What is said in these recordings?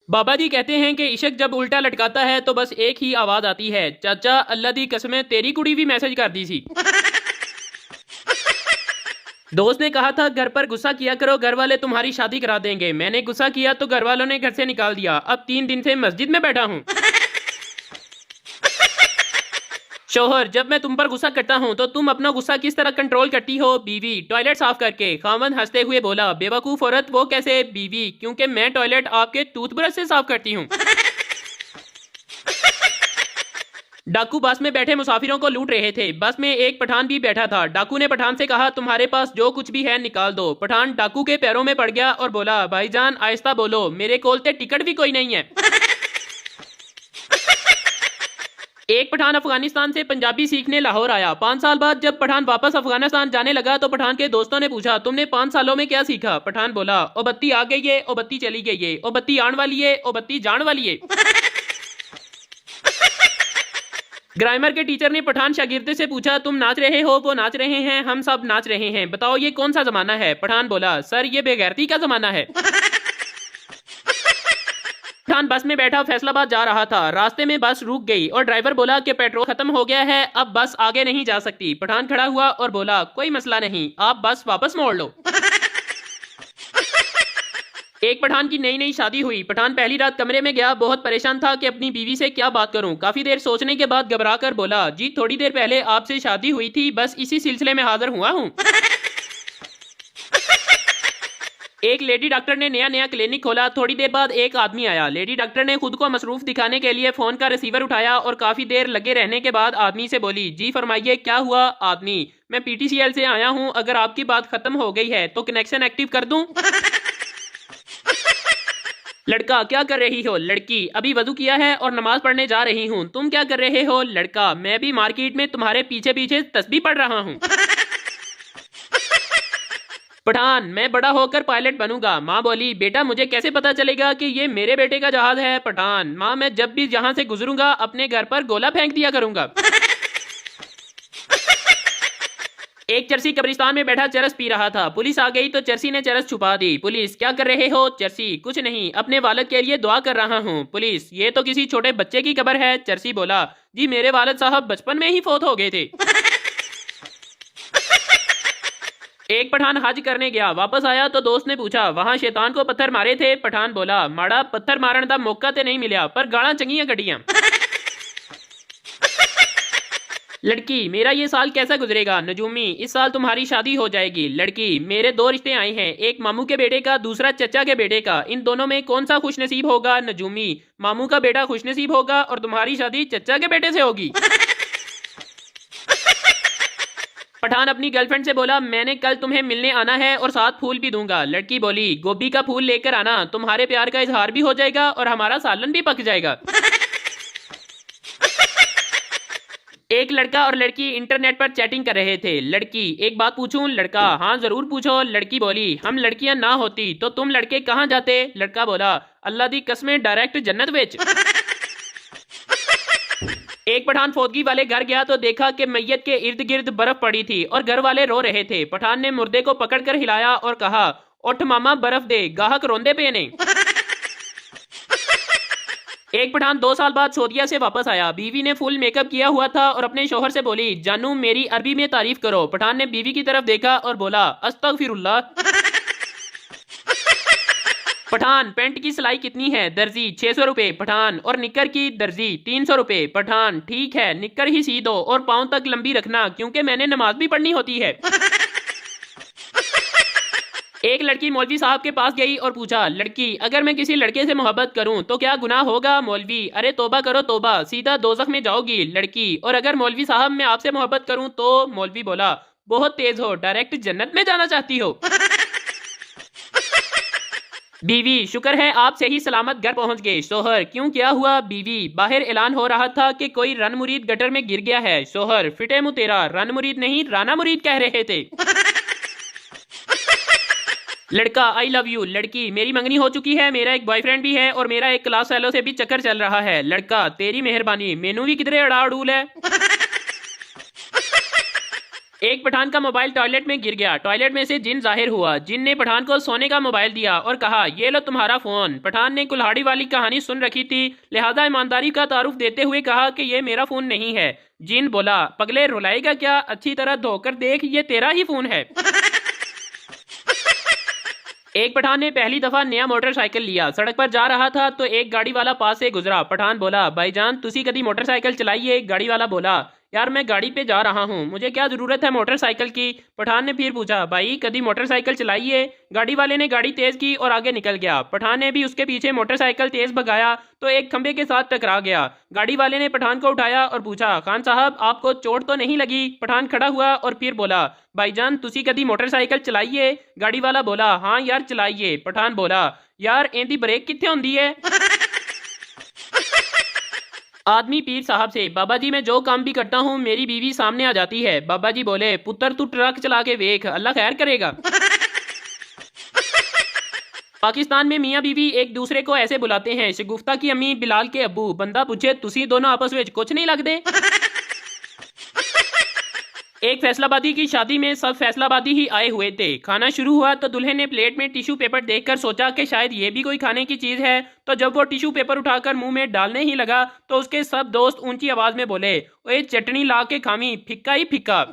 बाबा जी कहते हैं कि इशक जब उल्टा लटकाता है तो बस एक ही आवाज आती है, चाचा अल्लाह दी कसम तेरी कुड़ी भी मैसेज कर दी सी। दोस्त ने कहा था घर पर गुस्सा किया करो, घर वाले तुम्हारी शादी करा देंगे। मैंने गुस्सा किया तो घर वालों ने घर से निकाल दिया। अब 3 दिन से मस्जिद में बैठा हूँ। शोहर, जब मैं तुम पर गुस्सा करता हूँ तो तुम अपना गुस्सा किस तरह कंट्रोल करती हो? बीवी, टॉयलेट साफ करके। खामन हंसते हुए बोला, बेवकूफ औरत, वो कैसे? बीवी, क्योंकि मैं टॉयलेट आपके टूथब्रश से साफ करती हूँ। डाकू बस में बैठे मुसाफिरों को लूट रहे थे। बस में एक पठान भी बैठा था। डाकू ने पठान से कहा, तुम्हारे पास जो कुछ भी है निकाल दो। पठान डाकू के पैरों में पड़ गया और बोला, भाईजान आहिस्ता बोलो, मेरे कोलते टिकट भी कोई नहीं है। एक पठान अफगानिस्तान से पंजाबी सीखने लाहौर आया। 5 साल बाद जब पठान वापस अफगानिस्तान जाने लगा तो पठान के दोस्तों ने पूछा, तुमने 5 सालों में क्या सीखा? पठान बोला, ओ बत्ती आ गई है, ओ बत्ती चली गई है, ओ बत्ती आने वाली है, ओ बत्ती जान वाली है। ग्रामर के टीचर ने पठान शागिर्द से पूछा, तुम नाच रहे हो? वो नाच रहे हैं, हम सब नाच रहे हैं, बताओ ये कौन सा जमाना है? पठान बोला, सर ये बेगैरती का जमाना है। पठान बस में बैठा फैसलाबाद जा रहा था। रास्ते में बस रुक गई और ड्राइवर बोला कि पेट्रोल खत्म हो गया है, अब बस आगे नहीं जा सकती। पठान खड़ा हुआ और बोला, कोई मसला नहीं, आप बस वापस मोड़ लो। एक पठान की नई नई शादी हुई। पठान पहली रात कमरे में गया, बहुत परेशान था कि अपनी बीवी से क्या बात करूं। काफी देर सोचने के बाद घबरा कर बोला, जी थोड़ी देर पहले आपसे शादी हुई थी, बस इसी सिलसिले में हाजिर हुआ हूं। एक लेडी डॉक्टर ने नया नया क्लिनिक खोला। थोड़ी देर बाद एक आदमी आया। लेडी डॉक्टर ने खुद को मसरूफ दिखाने के लिए फोन का रिसीवर उठाया और काफी देर लगे रहने के बाद आदमी से बोली, जी फरमाइए क्या हुआ? आदमी, मैं पीटीसीएल से आया हूं, अगर आपकी बात खत्म हो गई है तो कनेक्शन एक्टिव कर दूं? लड़का, क्या कर रही हो? लड़की, अभी वजू किया है और नमाज पढ़ने जा रही हूँ। तुम क्या कर रहे हो? लड़का, मैं भी मार्केट में तुम्हारे पीछे पीछे तस्बीह पढ़ रहा हूँ। पठान, मैं बड़ा होकर पायलट बनूंगा। माँ बोली, बेटा मुझे कैसे पता चलेगा कि ये मेरे बेटे का जहाज है? पठान, माँ मैं जब भी जहां से गुजरूंगा अपने घर पर गोला फेंक दिया करूंगा। एक चरसी कब्रिस्तान में बैठा चरस पी रहा था। पुलिस आ गई तो चरसी ने चरस छुपा दी। पुलिस, क्या कर रहे हो? चरसी, कुछ नहीं, अपने वालिद के लिए दुआ कर रहा हूँ। पुलिस, ये तो किसी छोटे बच्चे की कब्र है। चरसी बोला, जी मेरे वालिद साहब बचपन में ही फोत हो गए थे। एक पठान हज करने गया, वापस आया तो दोस्त ने पूछा, वहां शैतान को पत्थर मारे थे? पठान बोला, माड़ा पत्थर मारन का मौका तो नहीं मिला, पर गाला चंगियां कटियां। लड़की, मेरा ये साल कैसा गुजरेगा? नजूमी, इस साल तुम्हारी शादी हो जाएगी। लड़की, मेरे 2 रिश्ते आए हैं, एक मामू के बेटे का, दूसरा चचा के बेटे का, इन दोनों में कौन सा खुशनसीब होगा? नजूमी, मामू का बेटा खुशनसीब होगा और तुम्हारी शादी चचा के बेटे से होगी। पठान अपनी गर्लफ्रेंड से बोला, मैंने कल तुम्हें मिलने आना है और साथ फूल भी दूंगा। लड़की बोली, गोभी का फूल लेकर आना, तुम्हारे प्यार का इजहार भी हो जाएगा और हमारा सालन भी पक जाएगा। एक लड़का और लड़की इंटरनेट पर चैटिंग कर रहे थे। लड़की, एक बात पूछूं? लड़का, हाँ जरूर पूछो। लड़की बोली, हम लड़कियां ना होती तो तुम लड़के कहाँ जाते? लड़का बोला, अल्लाह दी कसमें डायरेक्ट जन्नत विच। एक पठान फौतगी वाले घर गया तो देखा कि मैयत के इर्द गिर्द बर्फ पड़ी थी और घर वाले रो रहे थे। पठान ने मुर्दे को पकड़कर हिलाया और कहा, उठ मामा बर्फ दे, गाहक रोंदे पे ने। एक पठान 2 साल बाद सऊदीया से वापस आया। बीवी ने फुल मेकअप किया हुआ था और अपने शोहर से बोली, जानू मेरी अरबी में तारीफ करो। पठान ने बीवी की तरफ देखा और बोला, अस्तगफिरुल्लाह। पठान, पेंट की सिलाई कितनी है? दर्जी, 600 रुपए। पठान, और निक्कर की? दर्जी, 300 रुपए। पठान, ठीक है, निक्कर ही सी दो और पांव तक लंबी रखना क्योंकि मैंने नमाज भी पढ़नी होती है। एक लड़की मौलवी साहब के पास गई और पूछा, लड़की, अगर मैं किसी लड़के से मोहब्बत करूं तो क्या गुनाह होगा? मौलवी, अरे तौबा करो तौबा, सीधा दोजख में जाओगी। लड़की, और अगर मौलवी साहब मैं आपसे मोहब्बत करूं तो? मौलवी बोला, बहुत तेज हो, डायरेक्ट जन्नत में जाना चाहती हो। बीवी, शुक्र है आप सही सलामत घर पहुंच गए। शोहर, क्यों क्या हुआ? बीवी, बाहर ऐलान हो रहा था कि कोई रन मुरीद गटर में गिर गया है। शोहर, फिटे मुंह तेरा, रन मुरीद नहीं राना मुरीद कह रहे थे। लड़का, आई लव यू। लड़की, मेरी मंगनी हो चुकी है, मेरा एक बॉयफ्रेंड भी है और मेरा एक क्लास फेलो से भी चक्कर चल रहा है। लड़का, तेरी मेहरबानी, मेनू भी किधरे अड़ा उड़ूल है। एक पठान का मोबाइल टॉयलेट में गिर गया। टॉयलेट में से जिन जाहिर हुआ। जिन ने पठान को सोने का मोबाइल दिया और कहा, ये लो तुम्हारा फोन। पठान ने कुल्हाड़ी वाली कहानी सुन रखी थी, लिहाजा ईमानदारी का तारुफ देते हुए कहा कि ये मेरा फोन नहीं है। जिन बोला, पगले रुलाएगा क्या, अच्छी तरह धोकर देख, ये तेरा ही फोन है। एक पठान ने पहली दफा नया मोटरसाइकिल लिया। सड़क पर जा रहा था तो एक गाड़ी वाला पास से गुजरा। पठान बोला, भाईजान तुसी कदी मोटरसाइकिल चलाइए। गाड़ी वाला बोला, यार मैं गाड़ी पे जा रहा हूँ, मुझे क्या जरूरत है मोटरसाइकिल की। पठान ने फिर पूछा, भाई कदी मोटरसाइकिल चलाइए। गाड़ी वाले ने गाड़ी तेज की और आगे निकल गया। पठान ने भी उसके पीछे मोटरसाइकिल तेज भगाया तो एक खंबे के साथ टकरा गया। गाड़ी वाले ने पठान को उठाया और पूछा, खान साहब आपको चोट तो नहीं लगी। पठान खड़ा हुआ और फिर बोला, भाईजान तुसी कदी मोटरसाइकिल चलाइए। गाड़ी वाला बोला, हाँ यार चलाइए। पठान बोला, यार एंदी ब्रेक कित्थे होंदी है। आदमी पीर साहब से, बाबा जी मैं जो काम भी करता हूँ मेरी बीवी सामने आ जाती है। बाबा जी बोले, पुत्र तू ट्रक चला के वेख, अल्लाह खैर करेगा। पाकिस्तान में मियाँ बीवी एक दूसरे को ऐसे बुलाते हैं, शगुफ्ता की अम्मी बिलाल के अब्बू। बंदा पूछे, तुसी दोनों आपस में कुछ नहीं लगते। एक फैसलाबादी की शादी में सब फैसलाबादी ही आए हुए थे। खाना शुरू हुआ तो दुल्हन ने प्लेट में टिश्यू पेपर देखकर सोचा कि शायद ये भी कोई खाने की चीज है। तो जब वो टिश्यू पेपर उठाकर मुंह में डालने ही लगा तो उसके सब दोस्त ऊंची आवाज में बोले, ओए चटनी ला के खामी, फिक्का ही फिक्का।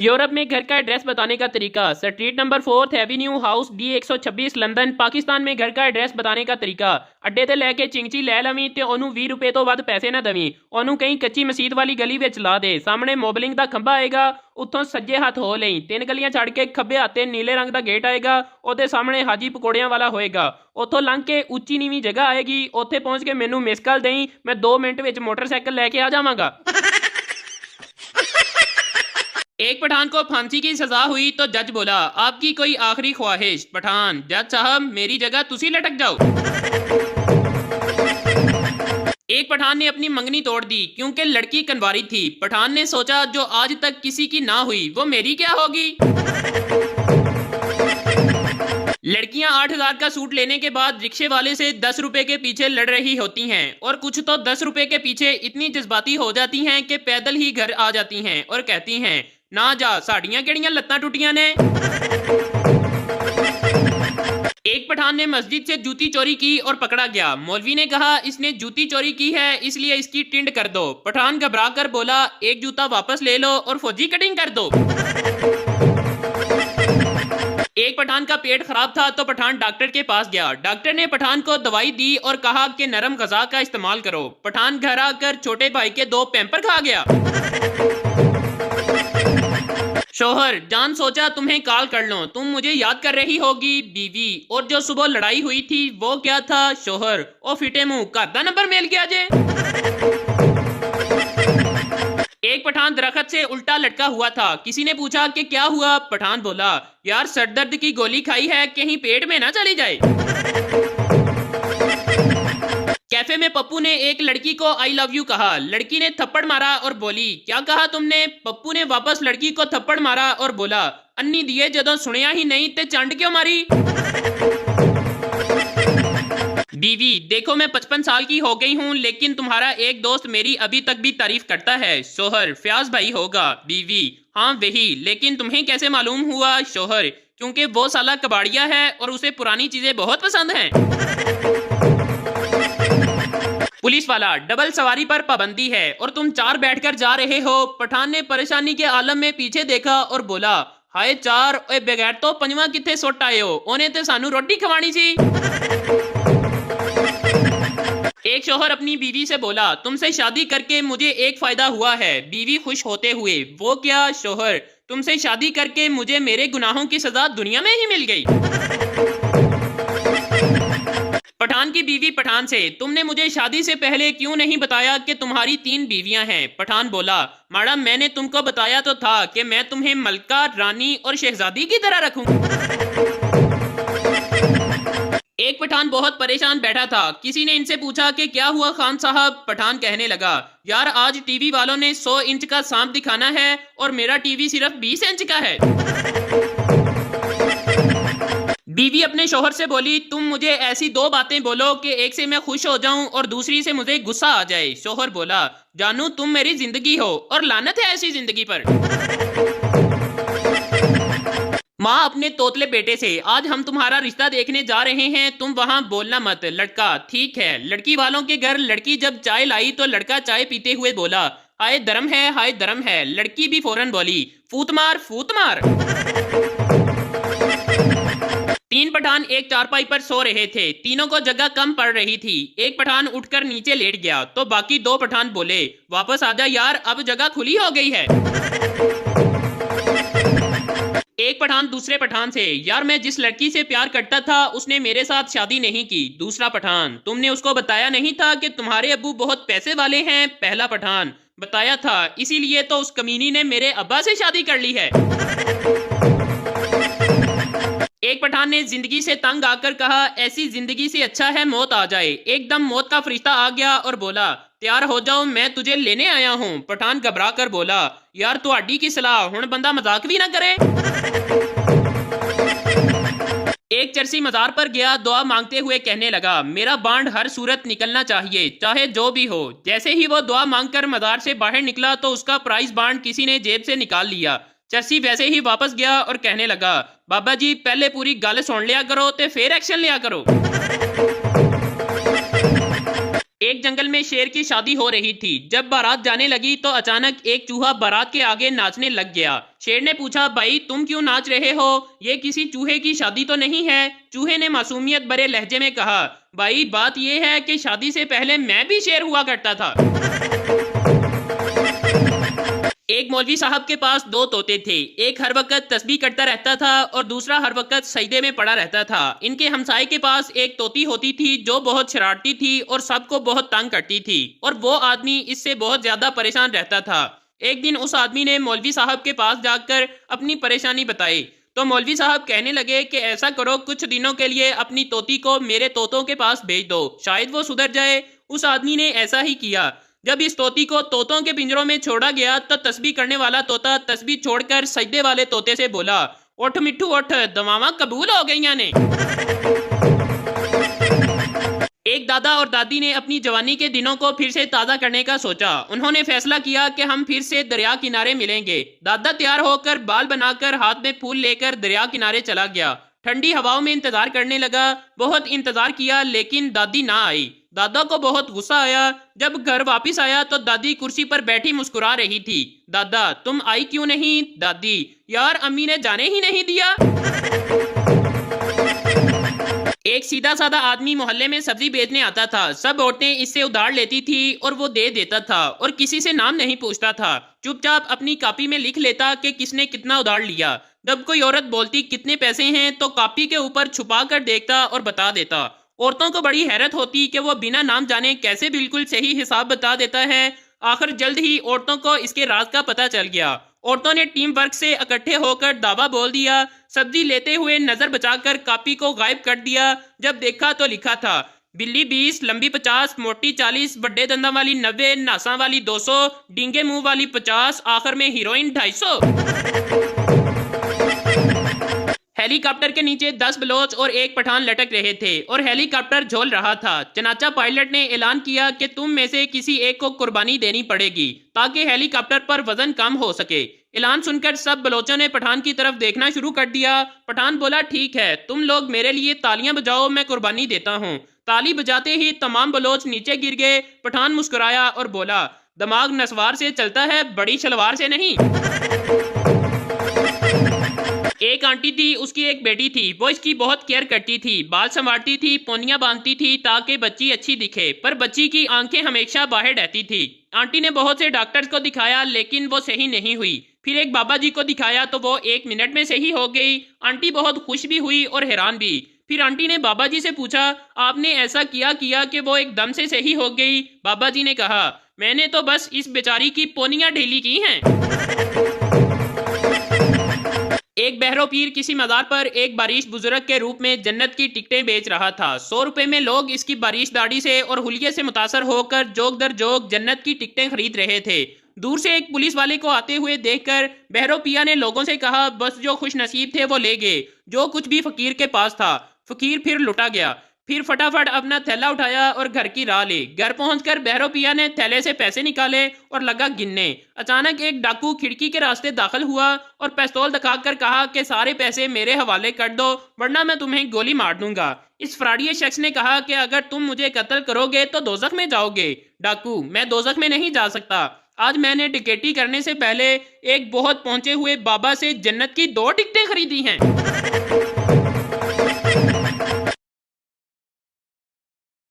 यूरोप में घर का एड्रेस बताने का तरीका। Street number 4 Avenue house D126 London. Pakistan में घर का एड्रेस बताने का तरीका। अड्डे ते लैके चिंगची लै लवी ते ओनू 20 रुपए तो वध पैसे ना दवी। ओनू कहीं कच्ची मसीत वाली गली विच ला दे। सामने मोबलिंग का खंभा आएगा, उत्थों सज्जे हाथ हो लई 3 गलियां छड़ के खब्बे हाथे नीले रंग का गेट आएगा, ओदे सामने हाजी पकौड़ियां वाला होएगा। उतों लंघ के उच्ची नीवी जगह आएगी, उत्थे पहुंच के मैनू मिस कॉल देई, मैं 2 मिनट विच मोटरसाइकिल लैके आ जावांगा। एक पठान को फांसी की सजा हुई तो जज बोला, आपकी कोई आखिरी ख्वाहिश। पठान, जज साहब मेरी जगह तुसी लटक जाओ। एक पठान ने अपनी मंगनी तोड़ दी क्योंकि लड़की कनवारी थी। पठान ने सोचा, जो आज तक किसी की ना हुई वो मेरी क्या होगी। लड़कियां 8,000 का सूट लेने के बाद रिक्शे वाले से 10 रुपए के पीछे लड़ रही होती हैं और कुछ तो 10 रुपए के पीछे इतनी जज्बाती हो जाती हैं कि पैदल ही घर आ जाती हैं और कहती हैं, ना जा साड़ियां केड़ियां लत्तां टुटियां ने। एक पठान ने मस्जिद से जूती चोरी की और पकड़ा गया। मौलवी ने कहा, इसने जूती चोरी की है इसलिए इसकी टिंड कर दो। पठान घबरा कर बोला, एक जूता वापस ले लो और फौजी कटिंग कर दो। एक पठान का पेट खराब था तो पठान डॉक्टर के पास गया। डॉक्टर ने पठान को दवाई दी और कहा कि नरम गजा का इस्तेमाल करो। पठान घर आकर छोटे भाई के 2 पैम्पर खा गया। शोहर, जान सोचा तुम्हें कॉल कर लो, तुम मुझे याद कर रही होगी। बीवी, और जो सुबह लड़ाई हुई थी वो क्या था। शोहर, ओ फिटे मुंह, घर दा नंबर मिल गया जे। एक पठान दरख्त से उल्टा लटका हुआ था। किसी ने पूछा कि क्या हुआ। पठान बोला, यार सरदर्द की गोली खाई है, कहीं पेट में ना चली जाए। कैफे में पप्पू ने एक लड़की को आई लव यू कहा। लड़की ने थप्पड़ मारा और बोली, क्या कहा तुमने। पप्पू ने वापस लड़की को थप्पड़ मारा और बोला, अन्नी दिए जदों सुनिया ही नहीं ते चंड क्यों मारी। बीवी, देखो मैं 55 साल की हो गई हूँ लेकिन तुम्हारा एक दोस्त मेरी अभी तक भी तारीफ करता है। शोहर, फ्याज भाई होगा। बीवी, हाँ वही, लेकिन तुम्हें कैसे मालूम हुआ। शोहर, क्योंकि वो साला कबाड़िया है और उसे पुरानी चीजें बहुत पसंद हैं। पुलिस वाला, डबल सवारी पर पाबंदी है और तुम 4 बैठकर जा रहे हो। पठान ने परेशानी के आलम में पीछे देखा और बोला, हाय 4, ओए बगैर तो 5वां किथे सुट आए हो, उन्हें तो सानू रोटी खवानी सी। एक शोहर अपनी बीवी से बोला, तुमसे शादी करके मुझे एक फायदा हुआ है। बीवी खुश होते हुए, वो क्या। शोहर, तुमसे शादी करके मुझे मेरे गुनाहों की सजा दुनिया में ही मिल गई। पठान की बीवी पठान से, तुमने मुझे शादी से पहले क्यों नहीं बताया कि तुम्हारी 3 बीवियां हैं। पठान बोला, मैडम मैंने तुमको बताया तो था कि मैं तुम्हें मलका, रानी और शहजादी की तरह रखूं। एक पठान बहुत परेशान बैठा था। किसी ने इनसे पूछा कि क्या हुआ खान साहब। पठान कहने लगा, यार आज टीवी वालों ने 100 इंच का सांप दिखाना है और मेरा टीवी सिर्फ 20 इंच का है। बीवी अपने शोहर से बोली, तुम मुझे ऐसी दो बातें बोलो कि एक से मैं खुश हो जाऊं और दूसरी से मुझे गुस्सा आ जाए। शोहर बोला, जानू तुम मेरी जिंदगी हो और लानत है ऐसी जिंदगी पर। माँ अपने तोतले बेटे से, आज हम तुम्हारा रिश्ता देखने जा रहे हैं, तुम वहां बोलना मत। लड़का, ठीक है। लड़की वालों के घर लड़की जब चाय लाई तो लड़का चाय पीते हुए बोला, हाय धर्म है, हाय धर्म है। लड़की भी फौरन बोली, फूत मार, फूत मार। तीन पठान एक चारपाई पर सो रहे थे। तीनों को जगह कम पड़ रही थी। एक पठान उठकर नीचे लेट गया तो बाकी दो पठान बोले, वापस आजा यार, अब जगह खुली हो गई है। एक पठान दूसरे पठान से, यार मैं जिस लड़की से प्यार करता था उसने मेरे साथ शादी नहीं की। दूसरा पठान, तुमने उसको बताया नहीं था कि तुम्हारे अब्बू बहुत पैसे वाले हैं। पहला पठान, बताया था, इसीलिए तो उस कमीनी ने मेरे अब्बा से शादी कर ली है। एक पठान ने जिंदगी से तंग आकर कहा, ऐसी जिंदगी से अच्छा है मौत आ जाए। एकदम मौत का फरिश्ता आ गया और बोला, तैयार हो जाओ, मैं तुझे लेने आया हूँ। पठान घबरा कर बोला, यार तुहाडी की सलाह, हुण बंदा मजाक भी ना करे। एक चरसी मजार पर गया, दुआ मांगते हुए कहने लगा, मेरा बांड हर सूरत निकलना चाहिए, चाहे जो भी हो। जैसे ही वो दुआ मांगकर मजार से बाहर निकला तो उसका प्राइस बांड किसी ने जेब से निकाल लिया। चरसी वैसे ही वापस गया और कहने लगा, बाबा जी पहले पूरी गल सुन लिया करो ते फिर एक्शन लिया करो। एक जंगल में शेर की शादी हो रही थी। जब बारात जाने लगी तो अचानक एक चूहा बारात के आगे नाचने लग गया। शेर ने पूछा, भाई तुम क्यों नाच रहे हो, ये किसी चूहे की शादी तो नहीं है। चूहे ने मासूमियत भरे लहजे में कहा, भाई बात यह है कि शादी से पहले मैं भी शेर हुआ करता था। एक मौलवी साहब के पास दो तोते थे। एक हर वक्त तस्बीह करता रहता था और दूसरा हर वक्त सजदे में पड़ा रहता था। इनके हमसाये के पास एक तोती होती थी जो बहुत शरारती थी और सबको बहुत तंग करती थी और वो आदमी इससे बहुत ज्यादा परेशान रहता था। एक दिन उस आदमी ने मौलवी साहब के पास जाकर अपनी परेशानी बताई तो मौलवी साहब कहने लगे कि ऐसा करो, कुछ दिनों के लिए अपनी तोती को मेरे तोतों के पास भेज दो, शायद वो सुधर जाए। उस आदमी ने ऐसा ही किया। जब इस तोती को तोतों के पिंजरों में छोड़ा गया तो तस्बीह करने वाला तोता तस्बीह छोड़कर सजदे वाले तोते से बोला, उठ मिट्ठू उठ, दवावां कबूल हो गईयां ने। एक दादा और दादी ने अपनी जवानी के दिनों को फिर से ताज़ा करने का सोचा। उन्होंने फैसला किया कि हम फिर से दरिया किनारे मिलेंगे। दादा तैयार होकर बाल बनाकर हाथ में फूल लेकर दरिया किनारे चला गया। ठंडी हवाओं में इंतजार करने लगा। बहुत इंतजार किया लेकिन दादी ना आई। दादा को बहुत गुस्सा आया। जब घर वापस आया तो दादी कुर्सी पर बैठी मुस्कुरा रही थी। दादा तुम आई क्यों नहीं? दादी, यार अम्मी ने जाने ही नहीं दिया। एक सीधा साधा आदमी मोहल्ले में सब्जी बेचने आता था। सब औरतें इससे उधार लेती थी और वो दे देता था और किसी से नाम नहीं पूछता था। चुपचाप अपनी कॉपी में लिख लेता कि किसने कितना उधार लिया। जब कोई औरत बोलती कितने पैसे हैं तो कॉपी के ऊपर छुपा कर देखता और बता देता। औरतों को बड़ी हैरत होती कि वो बिना नाम जाने कैसे बिल्कुल सही हिसाब बता देता है। आखिर जल्द ही औरतों को इसके राज का पता चल गया। औरतों ने टीम वर्क से इकट्ठे होकर दावा बोल दिया। सब्जी लेते हुए नजर बचाकर कॉपी को गायब कर दिया। जब देखा तो लिखा था, बिल्ली 20, लंबी 50, मोटी 40, बड़े दंदा वाली 90, नासा वाली 200, डींगे मुंह वाली 50, आखिर में हीरोइन 250। हेलीकॉप्टर के नीचे 10 बलोच और एक पठान लटक रहे थे और हेलीकॉप्टर झोल रहा था। चनाचा पायलट ने ऐलान किया कि तुम में से किसी एक को कुर्बानी देनी पड़ेगी ताकि हेलीकॉप्टर पर वजन कम हो सके। ऐलान सुनकर सब बलोचों ने पठान की तरफ देखना शुरू कर दिया। पठान बोला, ठीक है, तुम लोग मेरे लिए तालियां बजाओ, मैं कुर्बानी देता हूँ। ताली बजाते ही तमाम बलोच नीचे गिर गए। पठान मुस्कुराया और बोला, दिमाग नस्वार से चलता है, बड़ी शलवार से नहीं। एक आंटी थी, उसकी एक बेटी थी। वो इसकी बहुत केयर करती थी, बाल संवारती थी, पोनियां बांधती थी ताकि बच्ची अच्छी दिखे, पर बच्ची की आंखें हमेशा बाहर रहती थी। आंटी ने बहुत से डॉक्टर्स को दिखाया लेकिन वो सही नहीं हुई। फिर एक बाबा जी को दिखाया तो वो 1 मिनट में सही हो गई। आंटी बहुत खुश भी हुई और हैरान भी। फिर आंटी ने बाबा जी से पूछा, आपने ऐसा किया कि वो एकदम से सही हो गई? बाबा जी ने कहा, मैंने तो बस इस बेचारी की पोनियां ढीली की हैं। एक बहरो पीर किसी मजार पर एक बारिश बुजुर्ग के रूप में जन्नत की टिकटें बेच रहा था। 100 रुपए में लोग इसकी बारिश दाढ़ी से और हुलिये से मुतासर होकर जोग दर जोग जन्नत की टिकटें खरीद रहे थे। दूर से एक पुलिस वाले को आते हुए देखकर बहरोपिया ने लोगों से कहा, बस जो खुश नसीब थे वो ले गए जो कुछ भी फकीर के पास था। फकीर फिर लुटा गया। फिर फटाफट अपना थैला उठाया और घर की राह ली। घर पहुंचकर बहरोपिया ने थैले से पैसे निकाले और लगा गिनने। अचानक एक डाकू खिड़की के रास्ते दाखिल हुआ और पिस्तौल दिखाकर कहा कि सारे पैसे मेरे हवाले कर दो वरना मैं तुम्हें गोली मार दूंगा। इस फ्राडिये शख्स ने कहा कि अगर तुम मुझे कत्ल करोगे तो दोजख में जाओगे। डाकू, मैं दोजख में नहीं जा सकता। आज मैंने टिकटी करने से पहले एक बहुत पहुंचे हुए बाबा से जन्नत की 2 टिकटें खरीदी हैं।